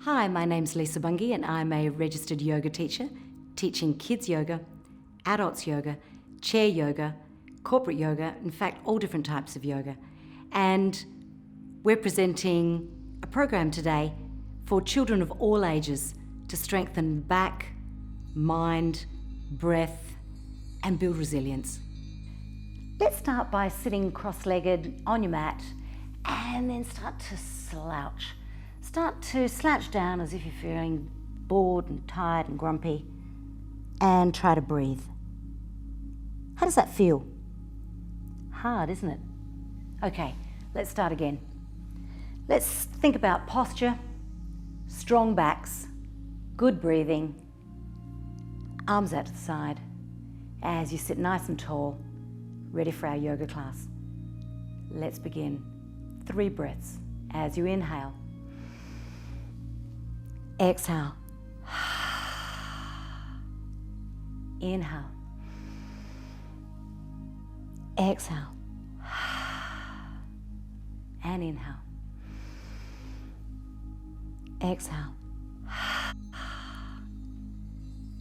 Hi, my name's Lisa Bungie and I'm a registered yoga teacher, teaching kids yoga, adults yoga, chair yoga, corporate yoga, in fact, all different types of yoga. And we're presenting a program today for children of all ages to strengthen back, mind, breath, and build resilience. Let's start by sitting cross-legged on your mat and then start to slouch. Start to slouch down as if you're feeling bored and tired and grumpy, and try to breathe. How does that feel? Hard, isn't it? Okay, let's start again. Let's think about posture, strong backs, good breathing, arms out to the side as you sit nice and tall, ready for our yoga class. Let's begin. 3 breaths as you inhale. Exhale. Inhale. Exhale. And inhale. Exhale.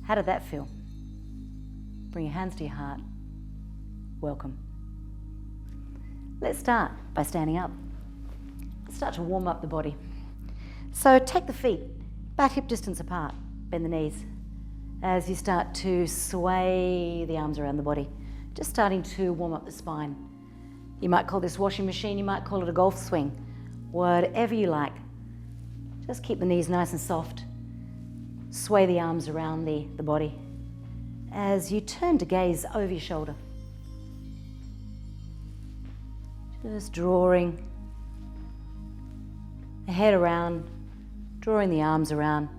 How did that feel? Bring your hands to your heart. Welcome. Let's start by standing up. Let's start to warm up the body. So take the feet about hip distance apart, bend the knees as you start to sway the arms around the body, just starting to warm up the spine. You might call this washing machine, you might call it a golf swing, whatever you like. Just keep the knees nice and soft, sway the arms around the body as you turn to gaze over your shoulder. Just drawing the head around, drawing the arms around,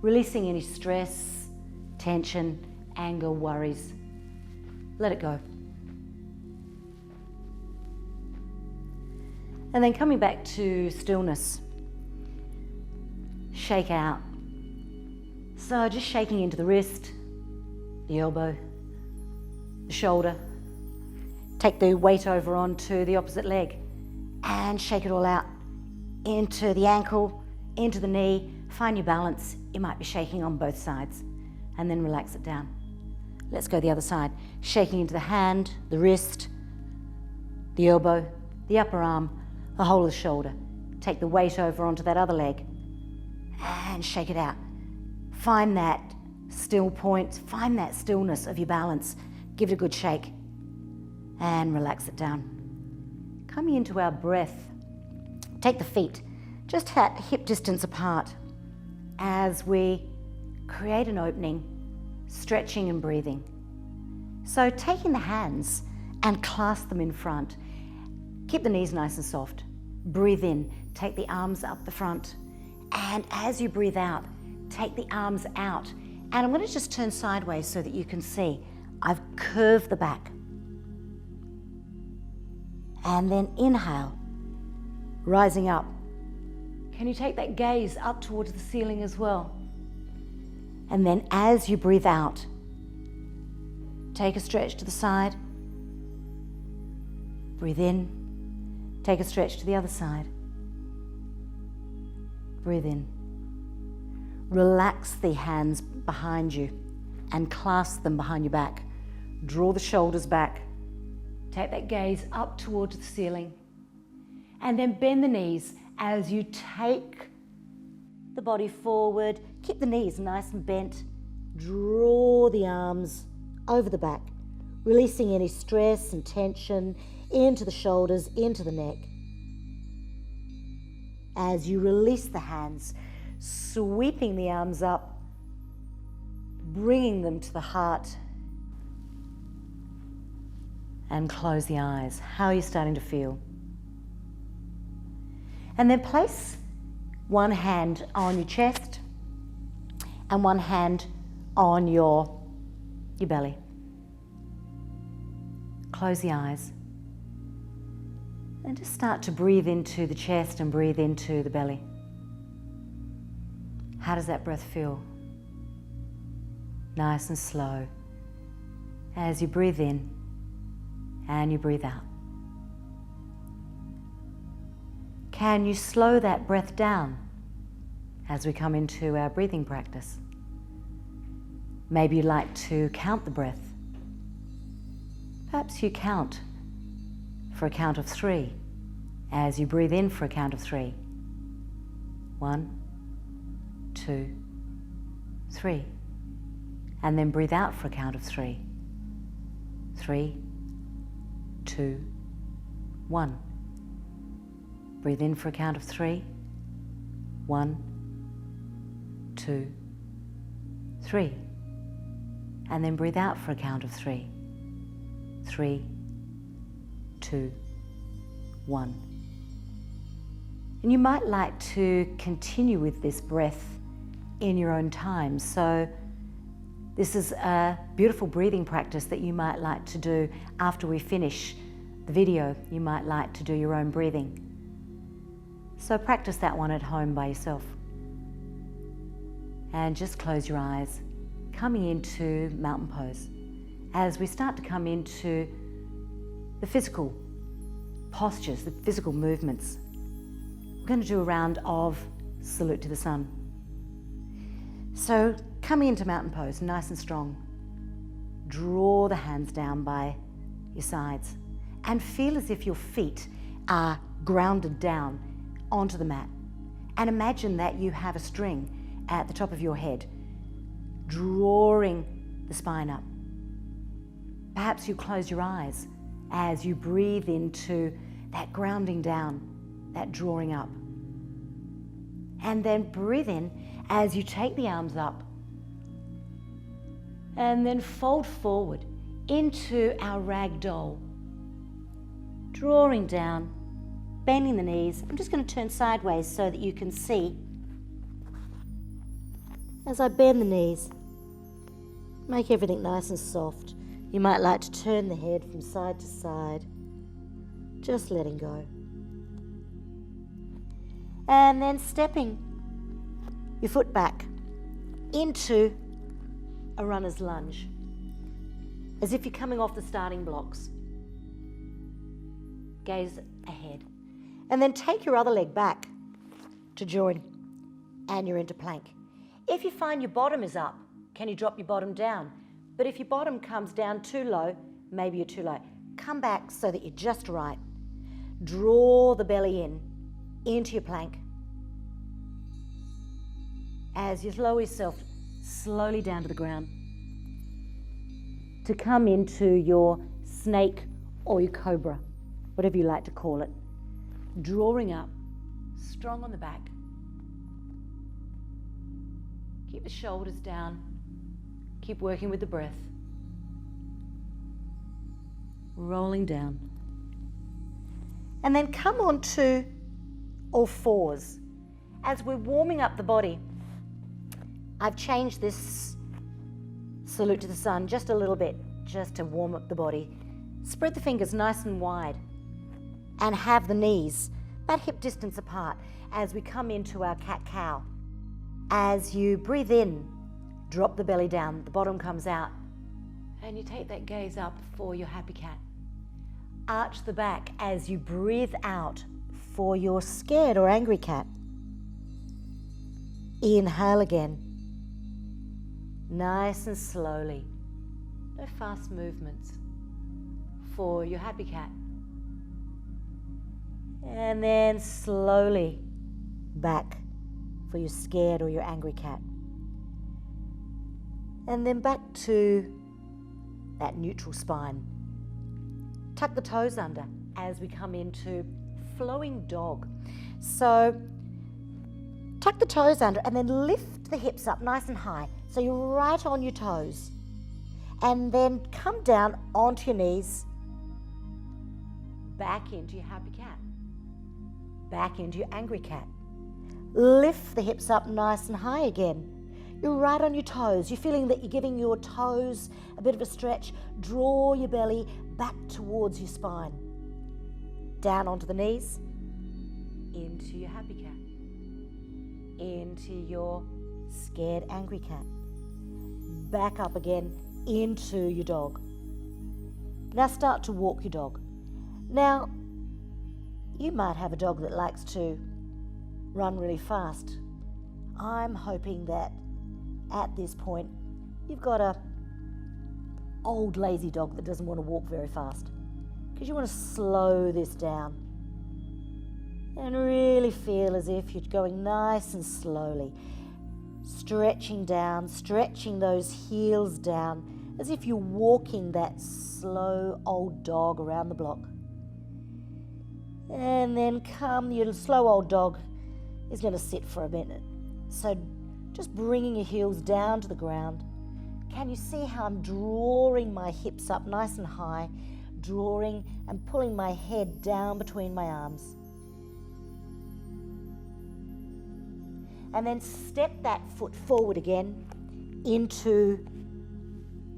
releasing any stress, tension, anger, worries. Let it go. And then coming back to stillness, shake out. So just shaking into the wrist, the elbow, the shoulder. Take the weight over onto the opposite leg and shake it all out into the ankle, into the knee. Find your balance. You might be shaking on both sides and then relax it down. Let's go the other side. Shaking into the hand, the wrist, the elbow, the upper arm, the whole of the shoulder. Take the weight over onto that other leg and shake it out. Find that still point, find that stillness of your balance. Give it a good shake and relax it down. Coming into our breath, take the feet just at hip distance apart as we create an opening, stretching and breathing. So taking the hands and clasp them in front. Keep the knees nice and soft. Breathe in, take the arms up the front. And as you breathe out, take the arms out. And I'm going to just turn sideways so that you can see. I've curved the back. And then inhale, rising up. Can you take that gaze up towards the ceiling as well? And then as you breathe out, take a stretch to the side. Breathe in. Take a stretch to the other side. Breathe in. Relax the hands behind you and clasp them behind your back. Draw the shoulders back. Take that gaze up towards the ceiling. And then bend the knees as you take the body forward. Keep the knees nice and bent. Draw the arms over the back, releasing any stress and tension into the shoulders, into the neck. As you release the hands, sweeping the arms up, bringing them to the heart, and close the eyes. How are you starting to feel? And then place one hand on your chest and one hand on your belly. Close the eyes and just start to breathe into the chest and breathe into the belly. How does that breath feel? Nice and slow as you breathe in and you breathe out. Can you slow that breath down as we come into our breathing practice. Maybe you'd like to count the breath. Perhaps you count for a count of 3 as you breathe in for a count of 3. 1, 2, 3. And then breathe out for a count of 3. 3, 2, 1. Breathe in for a count of 3. 1, 2, 3. And then breathe out for a count of 3. 3, 2, 1. And you might like to continue with this breath in your own time. So this is a beautiful breathing practice that you might like to do after we finish the video. You might like to do your own breathing. So practice that one at home by yourself. And just close your eyes, coming into mountain pose. As we start to come into the physical postures, the physical movements, we're going to do a round of salute to the sun. So coming into mountain pose, nice and strong. Draw the hands down by your sides and feel as if your feet are grounded down onto the mat. And imagine that you have a string at the top of your head, drawing the spine up. Perhaps you close your eyes as you breathe into that grounding down, that drawing up. And then breathe in as you take the arms up and then fold forward into our rag doll. Drawing down, bending the knees. I'm just going to turn sideways so that you can see. As I bend the knees, make everything nice and soft. You might like to turn the head from side to side, just letting go. And then stepping your foot back into a runner's lunge, as if you're coming off the starting blocks. Gaze ahead. And then take your other leg back to join, and you're into plank. If you find your bottom is up, can you drop your bottom down? But if your bottom comes down too low, maybe you're too low. Come back so that you're just right. Draw the belly in, into your plank. As you lower yourself slowly down to the ground, to come into your snake or your cobra, whatever you like to call it. Drawing up, strong on the back. Keep the shoulders down. Keep working with the breath. Rolling down. And then come on to all fours. As we're warming up the body, I've changed this salute to the sun just a little bit, just to warm up the body. Spread the fingers nice and wide and have the knees about hip distance apart as we come into our cat-cow. As you breathe in, drop the belly down, the bottom comes out, and you take that gaze up for your happy cat. Arch the back as you breathe out for your scared or angry cat. Inhale again. Nice and slowly, no fast movements, for your happy cat. And then slowly back for your scared or your angry cat. And then back to that neutral spine. Tuck the toes under as we come into flowing dog. So tuck the toes under and then lift the hips up nice and high. So you're right on your toes. And then come down onto your knees. Back into your happy cat. Back into your angry cat. Lift the hips up nice and high again. You're right on your toes. You're feeling that you're giving your toes a bit of a stretch. Draw your belly back towards your spine. Down onto the knees. Into your happy cat. Into your scared, angry cat. Back up again into your dog. Now start to walk your dog. Now, you might have a dog that likes to run really fast. I'm hoping that at this point you've got a old lazy dog that doesn't want to walk very fast, because you want to slow this down and really feel as if you're going nice and slowly, stretching down, stretching those heels down as if you're walking that slow old dog around the block. And then your slow old dog is going to sit for a minute. So just bringing your heels down to the ground. Can you see how I'm drawing my hips up nice and high, drawing and pulling my head down between my arms? And then step that foot forward again into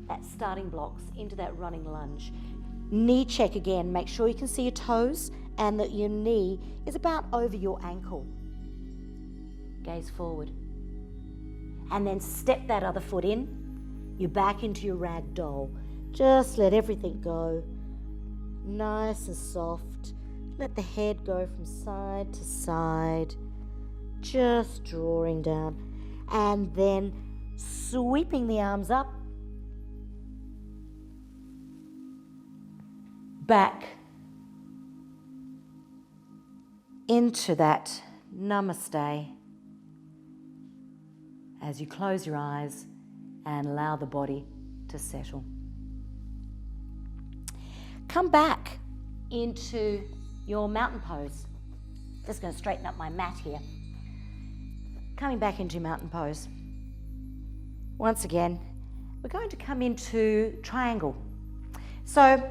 that starting blocks, into that running lunge. Knee check again. Make sure you can see your toes and that your knee is about over your ankle. Gaze forward. And then step that other foot in. You're back into your rag doll. Just let everything go. Nice and soft. Let the head go from side to side. Just drawing down. And then sweeping the arms up. Back into that namaste as you close your eyes and allow the body to settle. Come back into your mountain pose. Just going to straighten up my mat here. Coming back into mountain pose. Once again, we're going to come into triangle. So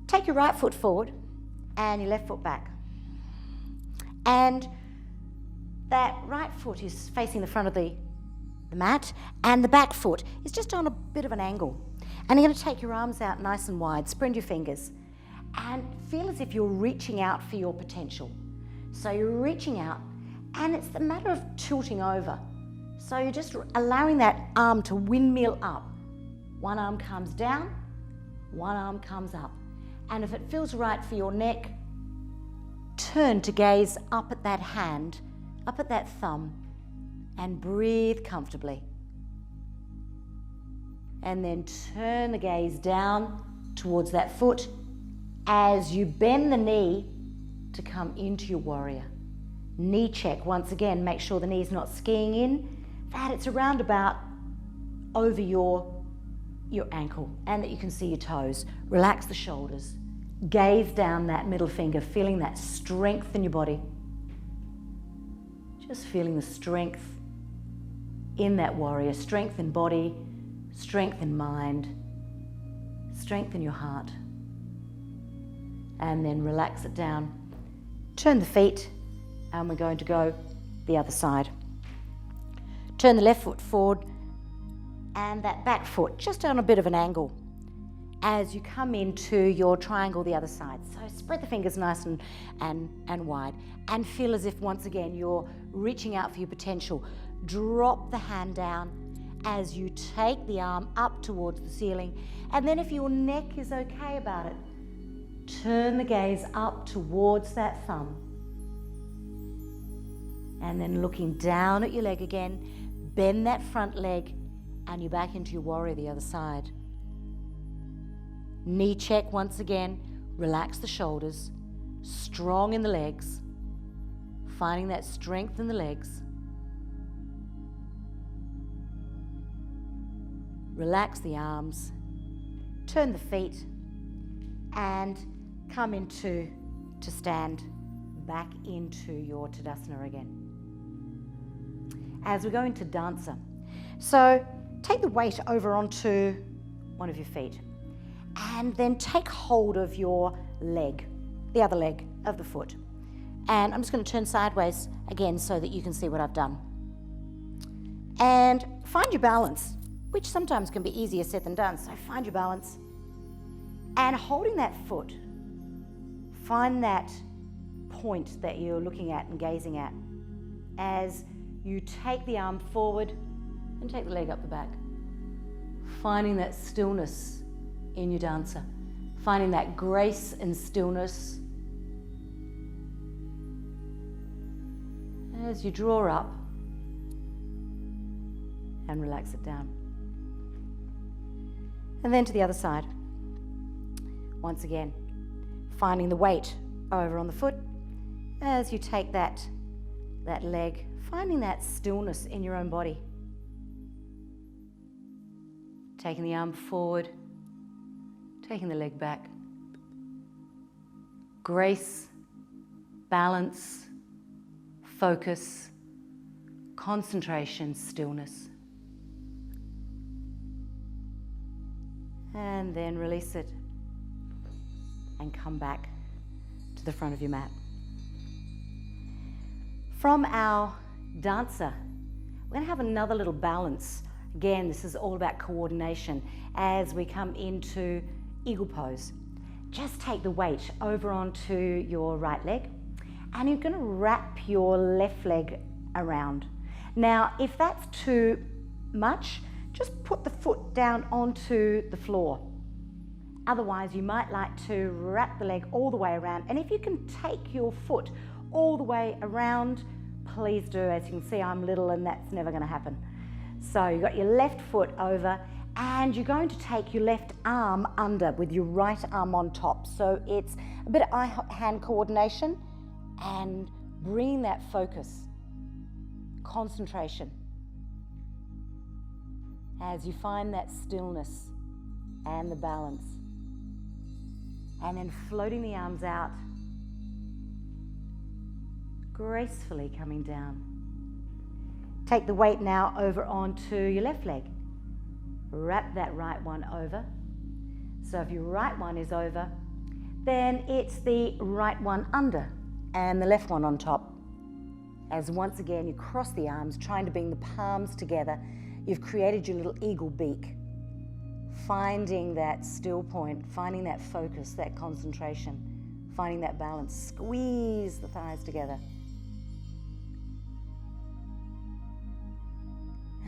take your right foot forward and your left foot back. And that right foot is facing the front of the mat, and the back foot is just on a bit of an angle. And you're going to take your arms out nice and wide, spread your fingers, and feel as if you're reaching out for your potential. So you're reaching out, and it's the matter of tilting over. So you're just allowing that arm to windmill up. One arm comes down, one arm comes up. And if it feels right for your neck, turn to gaze up at that hand, up at that thumb, and breathe comfortably. And then turn the gaze down towards that foot as you bend the knee to come into your warrior. Knee check once again, make sure the knee's not skiing in, that it's around about over your ankle and that you can see your toes. Relax the shoulders. Gaze down that middle finger, feeling that strength in your body. Just feeling the strength in that warrior, strength in body, strength in mind, strength in your heart. And then relax it down. Turn the feet, and we're going to go the other side. Turn the left foot forward and that back foot just on a bit of an angle as you come into your triangle the other side. So spread the fingers nice and wide, and feel as if once again you're reaching out for your potential. Drop the hand down as you take the arm up towards the ceiling, and then if your neck is okay about it, turn the gaze up towards that thumb. And then looking down at your leg again, bend that front leg and you're back into your warrior the other side. Knee check once again, relax the shoulders, strong in the legs, finding that strength in the legs. Relax the arms, turn the feet and come into to stand back into your Tadasana again. As we go into Dancer, so take the weight over onto one of your feet and then take hold of your leg, the other leg of the foot. And I'm just going to turn sideways again so that you can see what I've done. And find your balance, which sometimes can be easier said than done. So find your balance and holding that foot, find that point that you're looking at and gazing at as you take the arm forward and take the leg up the back. Finding that stillness in your dancer. Finding that grace and stillness. As you draw up and relax it down. And then to the other side. Once again, finding the weight over on the foot as you take that leg, finding that stillness in your own body. Taking the arm forward, taking the leg back. Grace, balance, focus, concentration, stillness. And then release it and come back to the front of your mat. From our dancer, we're going to have another little balance. Again, this is all about coordination as we come into eagle pose. Just take the weight over onto your right leg and you're going to wrap your left leg around. Now, if that's too much, just put the foot down onto the floor. Otherwise, you might like to wrap the leg all the way around. And if you can take your foot all the way around, please do. As you can see, I'm little and that's never going to happen. So you've got your left foot over and you're going to take your left arm under with your right arm on top. So it's a bit of eye-hand coordination and bringing that focus, concentration, as you find that stillness and the balance. And then floating the arms out, gracefully coming down. Take the weight now over onto your left leg. Wrap that right one over. So if your right one is over, then it's the right one under and the left one on top. As once again you cross the arms, trying to bring the palms together, you've created your little eagle beak. Finding that still point, finding that focus, that concentration, finding that balance. Squeeze the thighs together.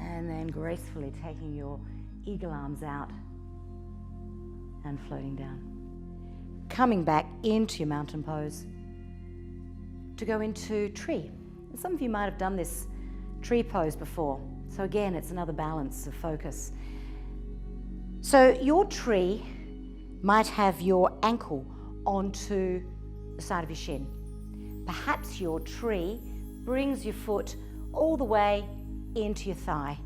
And then gracefully taking your eagle arms out and floating down. Coming back into your mountain pose to go into tree. And some of you might have done this tree pose before. So again, it's another balance of focus. So your tree might have your ankle onto the side of your shin. Perhaps your tree brings your foot all the way into your thigh.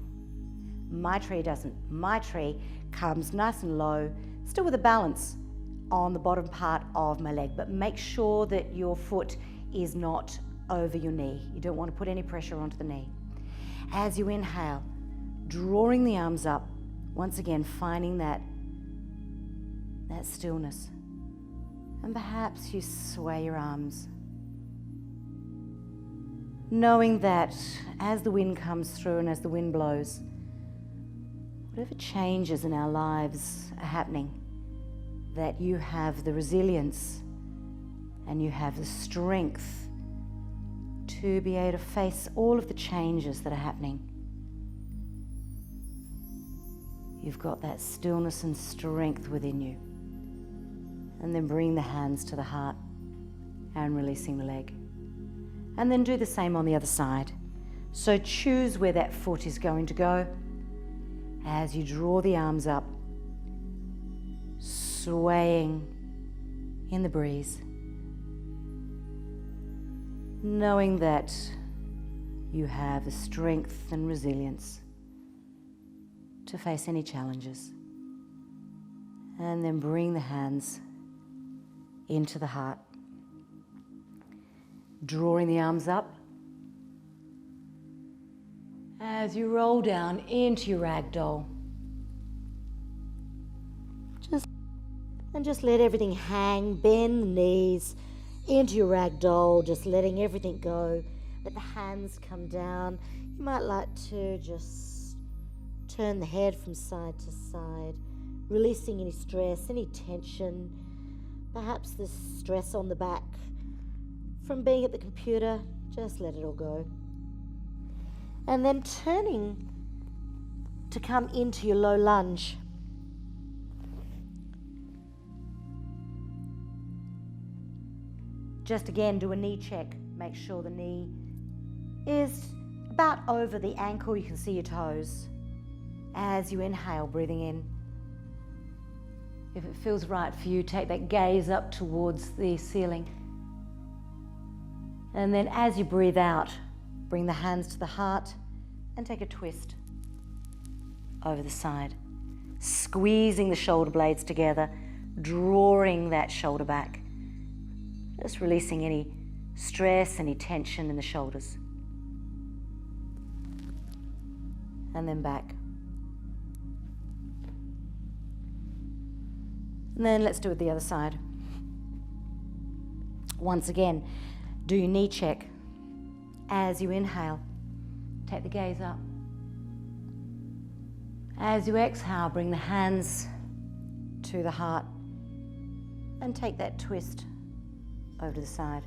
My tree doesn't. My tree comes nice and low, still with a balance on the bottom part of my leg, but make sure that your foot is not over your knee. You don't want to put any pressure onto the knee. As you inhale, drawing the arms up, once again finding that stillness. And perhaps you sway your arms, knowing that as the wind comes through and as the wind blows, whatever changes in our lives are happening, that you have the resilience and you have the strength to be able to face all of the changes that are happening. You've got that stillness and strength within you. And then bring the hands to the heart and releasing the leg. And then do the same on the other side. So choose where that foot is going to go as you draw the arms up, swaying in the breeze, knowing that you have the strength and resilience to face any challenges. And then bring the hands into the heart, drawing the arms up as you roll down into your ragdoll. Just let everything hang, bend the knees into your ragdoll, just letting everything go. Let the hands come down. You might like to just turn the head from side to side, releasing any stress, any tension, perhaps the stress on the back from being at the computer. Just let it all go. And then turning to come into your low lunge. Just again, do a knee check. Make sure the knee is about over the ankle. You can see your toes. As you inhale, breathing in. If it feels right for you, take that gaze up towards the ceiling. And then as you breathe out, bring the hands to the heart and take a twist over the side. Squeezing the shoulder blades together, drawing that shoulder back. Just releasing any stress, any tension in the shoulders. And then back. And then let's do it the other side. Once again, do your knee check. As you inhale, take the gaze up. As you exhale, bring the hands to the heart and take that twist over to the side.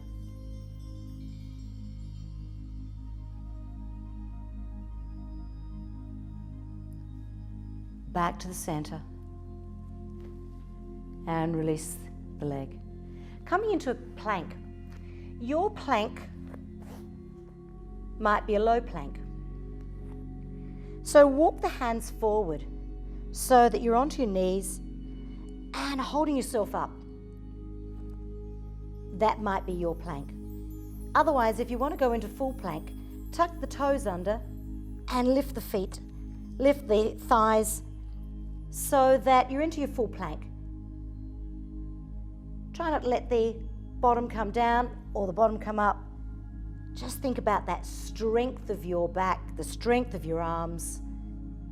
Back to the center and release the leg. Coming into a plank. Your plank might be a low plank. So walk the hands forward so that you're onto your knees and holding yourself up. That might be your plank. Otherwise, if you want to go into full plank, tuck the toes under and lift the feet, lift the thighs so that you're into your full plank. Try not to let the bottom come down or the bottom come up. Just think about that strength of your back, the strength of your arms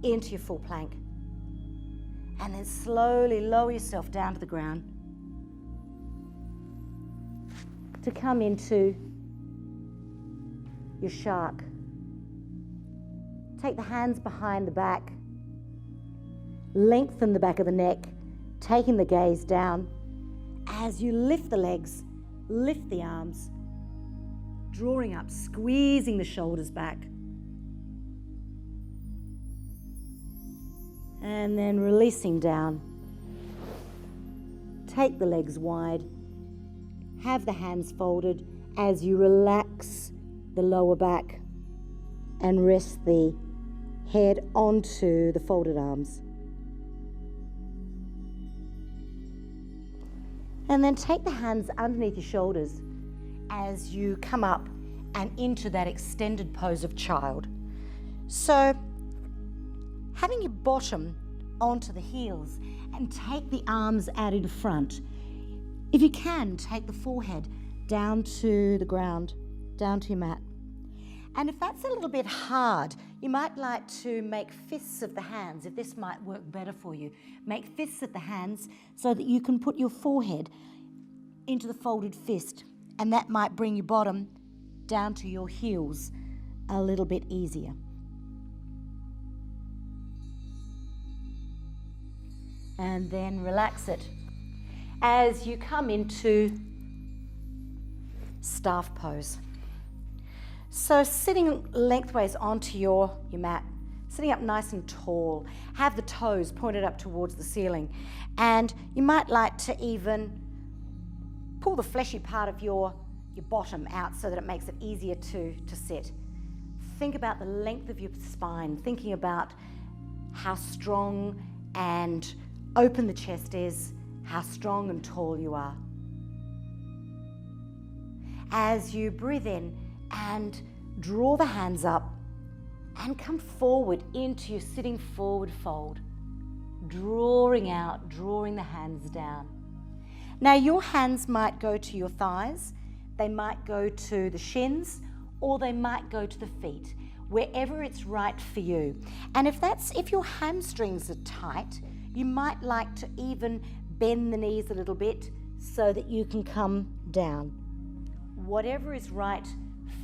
into your full plank. And then slowly lower yourself down to the ground to come into your shark. Take the hands behind the back, lengthen the back of the neck, taking the gaze down. As you lift the legs, lift the arms, drawing up, squeezing the shoulders back. And then releasing down. Take the legs wide. Have the hands folded as you relax the lower back and rest the head onto the folded arms. And then take the hands underneath your shoulders as you come up and into that extended pose of child. So, having your bottom onto the heels and take the arms out in front. If you can, take the forehead down to the ground, down to your mat. And if that's a little bit hard, you might like to make fists of the hands, if this might work better for you. Make fists of the hands so that you can put your forehead into the folded fist, and that might bring your bottom down to your heels a little bit easier. And then relax it as you come into staff pose. So sitting lengthways onto your mat, sitting up nice and tall, have the toes pointed up towards the ceiling, and you might like to even pull the fleshy part of your bottom out so that it makes it easier to sit. Think about the length of your spine, thinking about how strong and open the chest is, how strong and tall you are. As you breathe in and draw the hands up and come forward into your sitting forward fold, drawing out, drawing the hands down. Now your hands might go to your thighs, they might go to the shins, or they might go to the feet, wherever it's right for you. And if your hamstrings are tight, you might like to even bend the knees a little bit so that you can come down. Whatever is right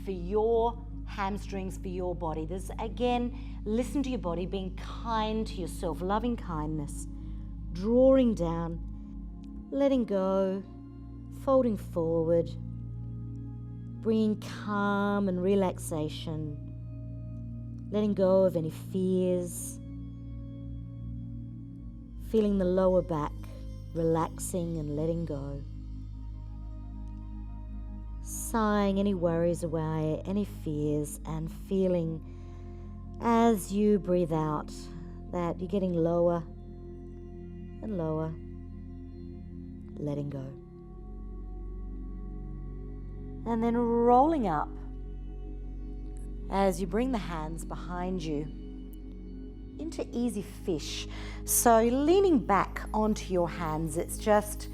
for your hamstrings, for your body. There's, again, listen to your body, being kind to yourself, loving kindness, drawing down, letting go, folding forward, bringing calm and relaxation, letting go of any fears, feeling the lower back, relaxing and letting go. Sighing any worries away, any fears, and feeling as you breathe out that you're getting lower and lower, letting go. And then rolling up as you bring the hands behind you into easy fish. So leaning back onto your hands, it's just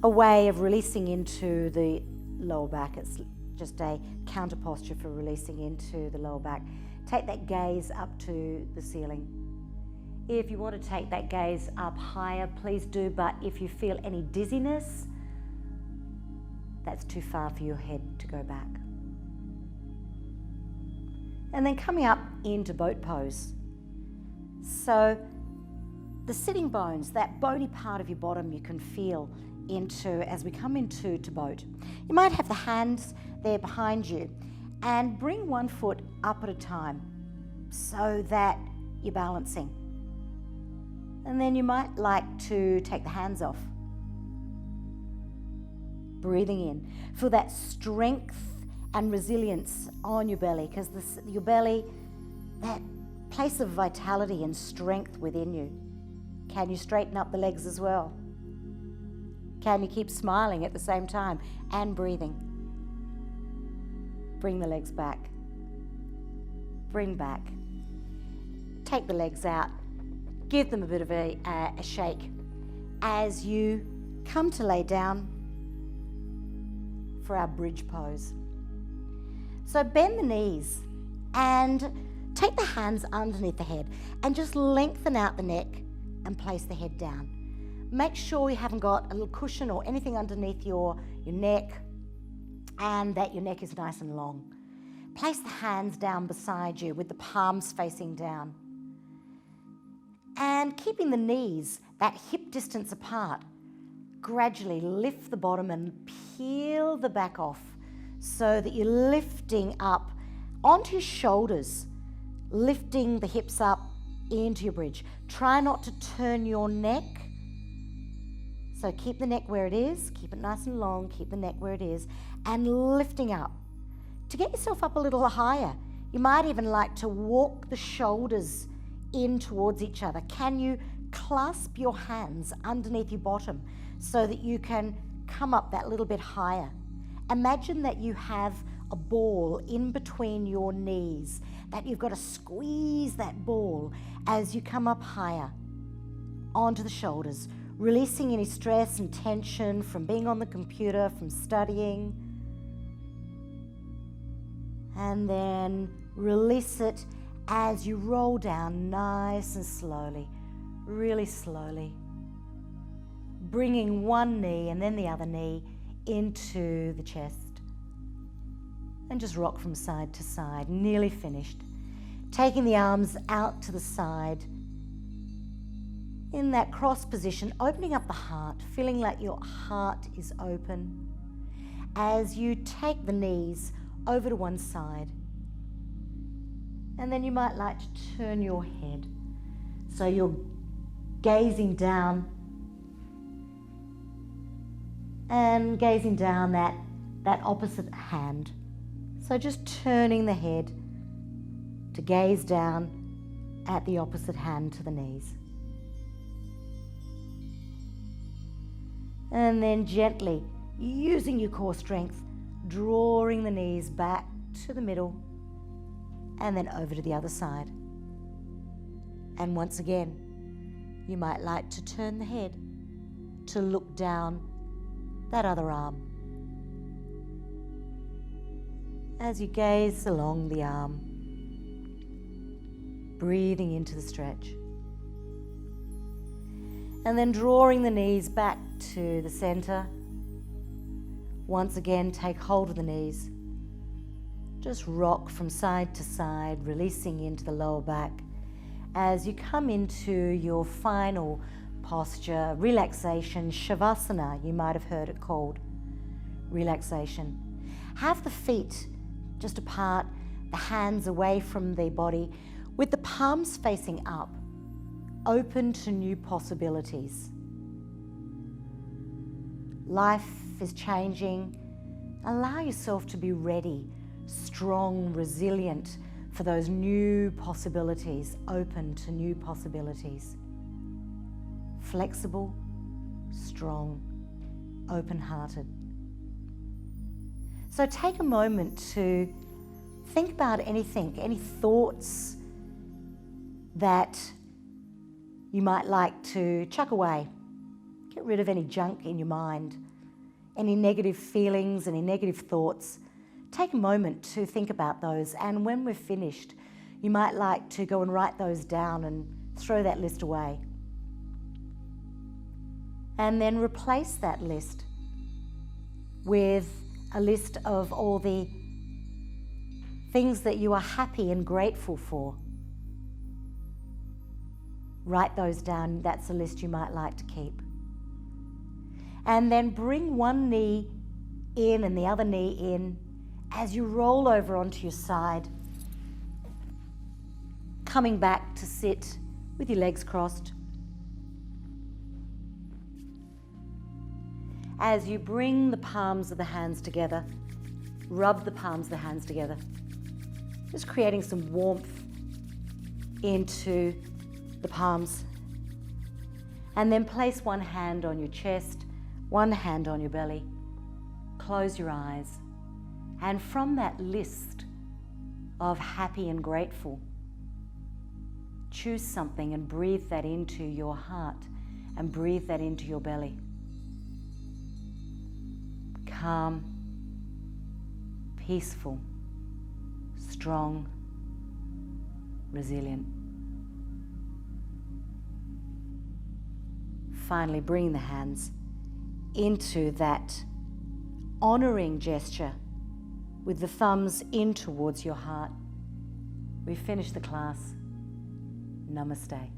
a way of releasing into the lower back. It's just a counter posture for releasing into the lower back. Take that gaze up to the ceiling. If you want to take that gaze up higher, please do, but if you feel any dizziness, that's too far for your head to go back. And then coming up into boat pose. So the sitting bones, that bony part of your bottom, you can feel into as we come into boat. You might have the hands there behind you and bring one foot up at a time so that you're balancing. And then you might like to take the hands off. Breathing in. Feel that strength and resilience on your belly, because your belly, that place of vitality and strength within you. Can you straighten up the legs as well? Can you keep smiling at the same time and breathing? Bring the legs back. Bring back. Take the legs out. Give them a bit of a shake as you come to lay down for our bridge pose. So bend the knees and take the hands underneath the head and just lengthen out the neck and place the head down. Make sure you haven't got a little cushion or anything underneath your neck and that your neck is nice and long. Place the hands down beside you with the palms facing down. And keeping the knees that hip distance apart, gradually lift the bottom and peel the back off so that you're lifting up onto your shoulders, lifting the hips up into your bridge. Try not to turn your neck. So keep the neck where it is, keep it nice and long, keep the neck where it is, and lifting up. To get yourself up a little higher, you might even like to walk the shoulders in towards each other. Can you clasp your hands underneath your bottom so that you can come up that little bit higher? Imagine that you have a ball in between your knees, that you've got to squeeze that ball as you come up higher onto the shoulders, releasing any stress and tension from being on the computer, from studying. And then release it as you roll down nice and slowly, really slowly, bringing one knee and then the other knee into the chest. And just rock from side to side, nearly finished. Taking the arms out to the side in that cross position, opening up the heart, feeling like your heart is open as you take the knees over to one side. And then you might like to turn your head so you're gazing down and gazing down that opposite hand. So just turning the head to gaze down at the opposite hand to the knees. And then gently, using your core strength, drawing the knees back to the middle and then over to the other side. And once again, you might like to turn the head to look down that other arm. As you gaze along the arm, breathing into the stretch. And then drawing the knees back to the center. Once again, take hold of the knees. Just rock from side to side, releasing into the lower back as you come into your final posture, Relaxation Shavasana, you might have heard it called. Relaxation. Have the feet just apart, the hands away from the body, with the palms facing up, open to new possibilities. Life is changing. Allow yourself to be ready, strong, resilient for those new possibilities, open to new possibilities. Flexible, strong, open-hearted. So take a moment to think about anything, any thoughts that you might like to chuck away. Get rid of any junk in your mind, any negative feelings, any negative thoughts. Take a moment to think about those, and when we're finished, you might like to go and write those down and throw that list away. And then replace that list with a list of all the things that you are happy and grateful for. Write those down. That's a list you might like to keep. And then bring one knee in and the other knee in as you roll over onto your side, coming back to sit with your legs crossed. As you bring the palms of the hands together, rub the palms of the hands together, just creating some warmth into the palms. And then place one hand on your chest, one hand on your belly. Close your eyes. And from that list of happy and grateful, choose something and breathe that into your heart and breathe that into your belly. Calm, peaceful, strong, resilient. Finally, bring the hands into that honoring gesture with the thumbs in towards your heart. We've finished the class. Namaste.